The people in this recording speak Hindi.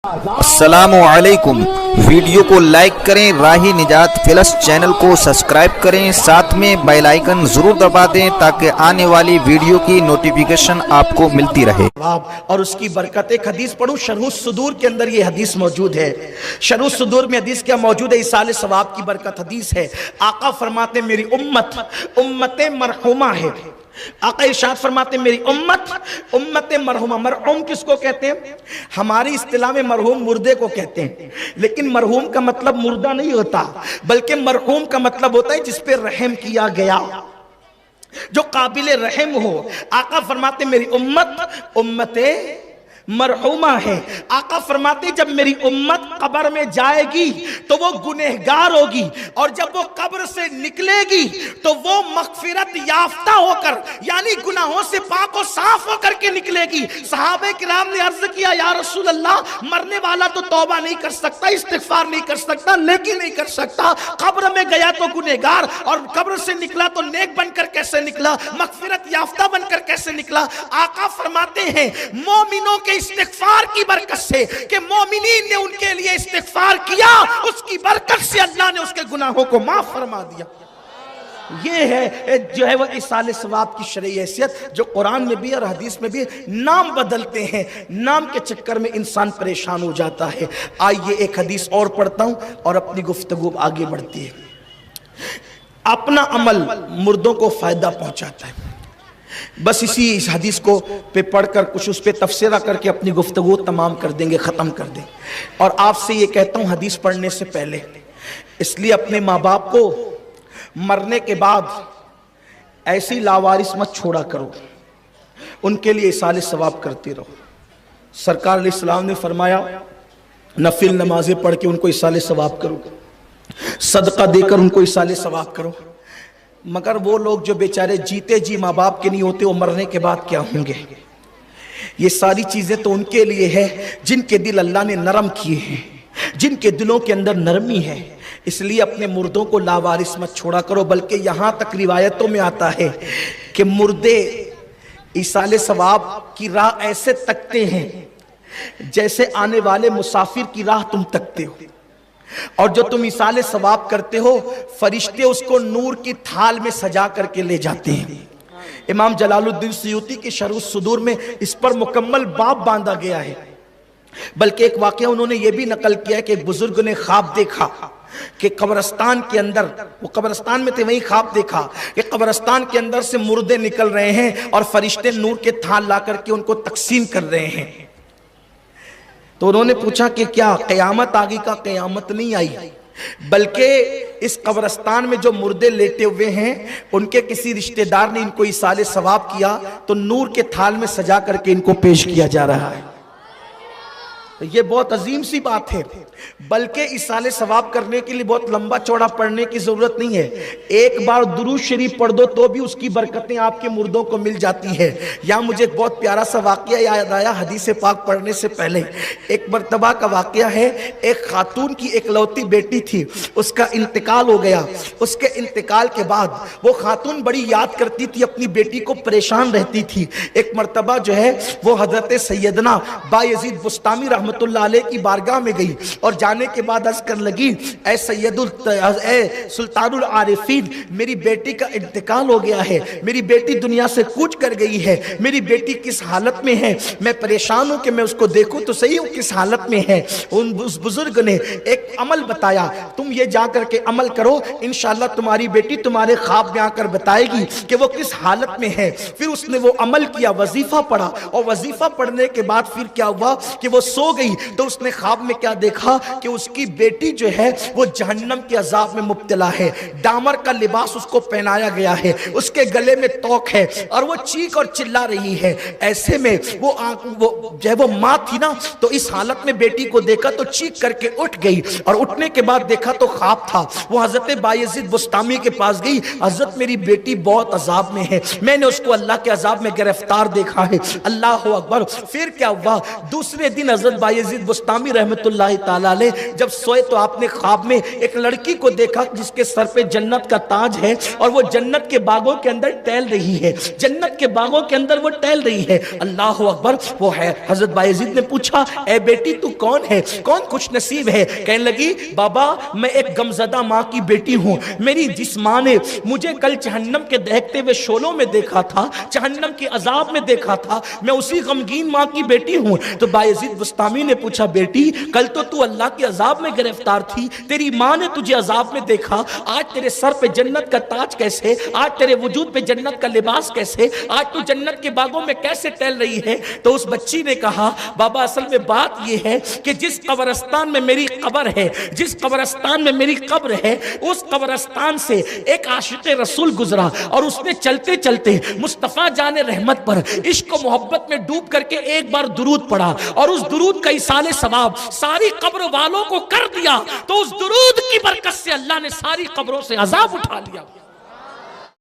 अस्सलामुअलैकुम। वीडियो को लाइक करें, राही निजात प्लस चैनल को सब्सक्राइब करें, साथ में बेल आइकन जरूर दबा दें ताकि आने वाली वीडियो की नोटिफिकेशन आपको मिलती रहे। और उसकी बरकत। एक हदीस पढ़ूं, शरहुस सुदूर के अंदर ये हदीस मौजूद है। शरहुस सुदूर में हदीस क्या मौजूद है? इसाले सवाब की बरकत हदीस है। आका फरमाते मेरी उम्मत मरहुमा है। आका इरशाद फरमाते मेरी उम्मत मरहुमा। मरहुम किसको कहते हैं? हमारी इस्तिलाह में मरहुम मुर्दे को कहते हैं, लेकिन मरहुम का मतलब मुर्दा नहीं होता, बल्कि मरहुम का मतलब होता है जिस पे रहम किया गया, जो काबिल रहम हो। आका फरमाते मेरी उम्मत मरहुमा है। आका फरमाते जब मेरी उम्मत कब्र में जाएगी तो वो गुनहगार होगी, और जब वो कब्र से निकलेगी तो वो मगफिरत याफ्ता होकर, यानी गुनाहों से पाक और साफ होकर के निकलेगी। सहाबे किराम ने अर्ज किया, या रसूल अल्लाह, मरने वाला तो तौबा नहीं कर सकता, इस्तिगफार नहीं कर सकता, नेकी नहीं कर सकता, कब्र में गया तो गुनहगार, और कब्र से निकला तो नेक बनकर कैसे निकला, मगफिरत याफ्ता बनकर कैसे निकला? आका फरमाते हैं मोमिनों के इस्तिगफार की बरकत से, कि मोमिनीन ने उनके लिए इस्तिगफार किया, उसकी बरकत से अल्लाह ने उसके गुनाहों को माफ फरमा दिया। ये है जो है वो इसाले सवाब की शरई हैसियत, जो कुरान में भी और हदीस में भी। नाम बदलते हैं, नाम के चक्कर में इंसान परेशान हो जाता है। आइए एक हदीस और पढ़ता हूं और अपनी गुफ्तगू आगे बढ़ती है। अपना अमल मुर्दों को फायदा पहुंचाता है। बस इस हदीस को पे पढ़कर कुछ उस पे तफसीरा करके अपनी गुफ्तगू तमाम कर देंगे, ख़त्म कर देंगे। और आपसे ये कहता हूँ हदीस पढ़ने से पहले, इसलिए अपने माँ बाप को मरने के बाद ऐसी लावारिस मत छोड़ा करो, उनके लिए इसाले सवाब करते रहो। सरकार अलैहिस्सलाम ने फरमाया, नफिल नमाजें पढ़ के उनको इसाले सवाब करो, सदका देकर उनको इसाले सवाब करो। मगर वो लोग जो बेचारे जीते जी माँ बाप के नहीं होते, वो मरने के बाद क्या होंगे? ये सारी चीजें तो उनके लिए है जिनके दिल अल्लाह ने नरम किए हैं, जिनके दिलों के अंदर नरमी है। इसलिए अपने मुर्दों को लावारिस मत छोड़ा करो। बल्कि यहां तक रिवायतों में आता है कि मुर्दे इसाले सवाब की राह ऐसे तकते हैं जैसे आने वाले मुसाफिर की राह तुम तकते हो, और जो तुम इसाले सवाब करते हो, फरिश्ते उसको नूर की थाल में सजा करके ले जाते हैं। इमाम जलालुद्दीन सुयूती की शरहुस सुदूर में इस पर मुकम्मल बाब बांधा गया है। बल्कि एक वाकया उन्होंने ये भी नकल किया है कि एक बुजुर्ग ने ख्वाब देखा कि कब्रिस्तान के अंदर, वो कब्रिस्तान में थे, वही ख्वाब देखा कि कब्रिस्तान के अंदर से मुर्दे निकल रहे हैं और फरिश्ते नूर के थाल ला करके उनको तकसीम कर रहे हैं। तो उन्होंने पूछा कि क्या क़यामत आगी? का क़यामत नहीं आई, बल्कि इस कब्रिस्तान में जो मुर्दे लेटे हुए हैं उनके किसी रिश्तेदार ने इनको इसाले सवाब किया, तो नूर के थाल में सजा करके इनको पेश किया जा रहा है। तो ये बहुत अजीम सी बात है। बल्कि इसाले सवाब करने के लिए बहुत लंबा चौड़ा पढ़ने की जरूरत नहीं है। एक बार दुरूद शरीफ पढ़ दो तो भी उसकी बरकतें आपके मुर्दों को मिल जाती है। यहाँ मुझे एक बहुत प्यारा सा वाकया याद आया हदीस पाक पढ़ने से पहले। एक मर्तबा का वाकया है, एक खातून की एकलौती बेटी थी, उसका इंतकाल हो गया। उसके इंतकाल के बाद वो खातून बड़ी याद करती थी अपनी बेटी को, परेशान रहती थी। एक मर्तबा जो है वो हजरत सैयदना बायजीद बुस्तामी रहमतुल्लाह अलैह की बारगाह में गई, और जाने के बाद अर्ज कर लगी, ऐ सुल्तानुल आरिफीन, मेरी बेटी का इंतकाल हो गया है, मेरी बेटी दुनिया से कूच कर गई है, मेरी बेटी किस हालत में है, मैं परेशान हूं कि मैं उसको देखूं तो सही हूं किस हालत में है। उस बुजुर्ग ने एक अमल बताया, तुम ये जा करके अमल करो, इंशाअल्लाह तुम्हारी बेटी तुम्हारे ख्वाब में आकर बताएगी कि वो किस हालत में है। फिर उसने वो अमल किया, वजीफा पढ़ा, और वजीफा पढ़ने के बाद फिर क्या हुआ कि वो सो गई। तो उसने ख्वाब में क्या देखा कि उसकी बेटी जो है वो जहन्नम के अजाब में मुब्तला है, डामर का लिबास उसको पहनाया गया है, उसके गले में तोक है, और वो चीख और चिल्ला रही है। ऐसे में वो जो है वो माँ थी ना, तो इस हालत में बेटी को देखा तो चीख करके उठ गई, और उठने के बाद देखा तो ख्वाब था। वो हजरत बायजीद बुस्तामी के पास गई, हजरत मेरी बेटी बहुत अजाब में है, मैंने उसको अल्लाह के अजाब में गिरफ्तार देखा है। अल्लाह हू अकबर। फिर क्या हुआ, दूसरे दिन हजरत बायजीद बुस्तामी रहमतुल्लाह ताला अलैह जब सोए तो आपने ख्वाब में एक लड़की को देखा जिसके सर पे जन्नत का ताज है और वो जन्नत के बागों के अंदर टहल रही है, जन्नत के बागों के अंदर वो टहल रही है। अल्लाह अकबर। वो है हजरत बायजीद ने पूछा, ए बेटी तू कौन है, कौन खुश नसीब है? कहने लगी, बाबा मैं एक गमजदा माँ की बेटी हूँ। मेरी जिस माँ ने मुझे कल जहन्नम के दहकते हुए शोलों में देखा था, जहन्नम के अजाब में देखा था, मैं उसी गमगीन माँ की बेटी हूँ। तो बायजीद बुस्तामी ने पूछा, बेटी कल तो तू अल्लाह के अजाब में गिरफ्तार थी, तेरी माँ ने तुझे अजाब में देखा, आज तेरे सर पे जन्नत का ताज कैसे, आज तेरे वजूद पे जन्नत का लिबास कैसे, आज तू जन्नत के बागों में कैसे टहल रही है? तो उस बच्ची ने कहा, बाबा असल में बात यह है कि जिस कब्रिस्तान में मेरी कब्र है, जिस कब्रिस्तान में मेरी कब्र है, उस कब्रिस्तान से एक आशिक रसूल गुजरा और उसने चलते चलते मुस्तफा जाने रहमत पर इश्क और मोहब्बत में डूब करके एक बार दुरूद पढ़ा और उस दुरूद का इसाले सवाब सारी कब्र वालों को कर दिया। तो उस दुरूद की बरकत से अल्लाह ने सारी कब्रों से अजाब उठा लिया।